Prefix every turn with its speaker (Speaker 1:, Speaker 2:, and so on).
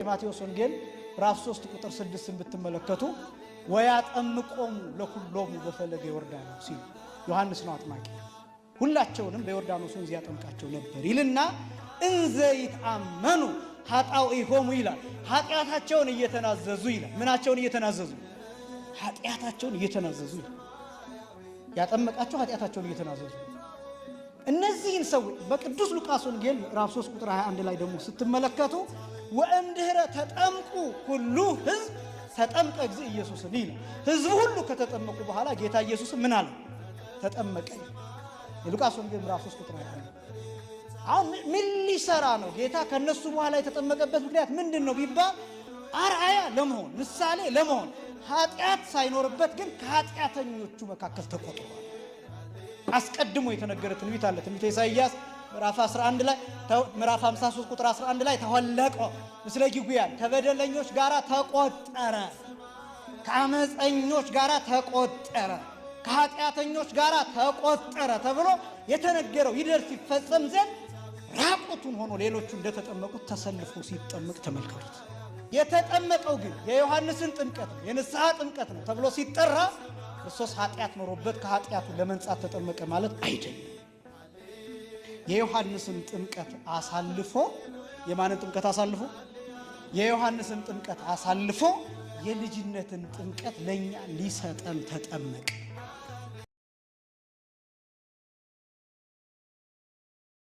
Speaker 1: ማቴዎስ ወንጌል ምዕራፍ 3 ቁጥር 6 ብትመለከቱ ወያጠምቆሙ ለኩሎሙ በፈለገ ዮርዳኖስ ሲል ዮሐንስ ነው አጥማቂ ሁላቸውንም በዮርዳኖስ ወንዝ ያጠምቃቸው ነበር ይልና እንዘይት አመኑ ኃጣውኢሆሙ ይላል። ኃጢአታቸውን እየተናዘዙ ይላል። ምናቸውን እየተናዘዙ? ኃጢአታቸውን እየተናዘዙ ይላል። ያጠመቃቸው ኃጢአታቸውን እየተናዘዙ። እነዚህን ሰዎች በቅዱስ ሉቃስ ወንጌል ምዕራፍ 3 ቁጥር 21 ላይ ደግሞ ስትመለከቱ ወእምድኅረ ተጠምቁ ሁሉ ሕዝብ ተጠምቀ እግዚእ ኢየሱስ ይላል። ሕዝብ ሁሉ ከተጠመቁ በኋላ ጌታ ኢየሱስ ምን አለ? ተጠመቀ። የሉቃስ ወንጌል ምዕራፍ 3 ቁጥር 21። አሁን ምን ሊሰራ ነው ጌታ ከነሱ በኋላ የተጠመቀበት ምክንያት ምንድነው ቢባል አርአያ ለመሆን ምሳሌ ለመሆን ኃጢአት ሳይኖርበት ግን ከኃጢአተኞቹ መካከል ተቆጥሯል። አስቀድሞ የተነገረ ትንቢት አለ። ትንቢተ ኢሳይያስ ምዕራፍ 11 ላይ ምዕራፍ 53 ቁጥር 11 ላይ ተወለቀ ምስለ ጊጉያን ከበደለኞች ጋራ ተቆጠረ፣ ከአመፀኞች ጋራ ተቆጠረ፣ ከኃጢአተኞች ጋራ ተቆጠረ ተብሎ የተነገረው ይደርስ ይፈጸም ዘንድ ራቁቱን ሆኖ ሌሎቹ እንደተጠመቁት ተሰልፎ ሲጠመቅ ተመልከቱት። የተጠመቀው ግን የዮሐንስን ጥምቀት ነው፣ የንስሐ ጥምቀት ነው ተብሎ ሲጠራ ክርስቶስ ኃጢአት ኖሮበት ከኃጢአቱ ለመንጻት ተጠመቀ ማለት አይደለም። የዮሐንስን ጥምቀት አሳልፎ የማንን ጥምቀት አሳልፎ? የዮሐንስን ጥምቀት አሳልፎ የልጅነትን ጥምቀት ለኛ ሊሰጠን ተጠመቀ።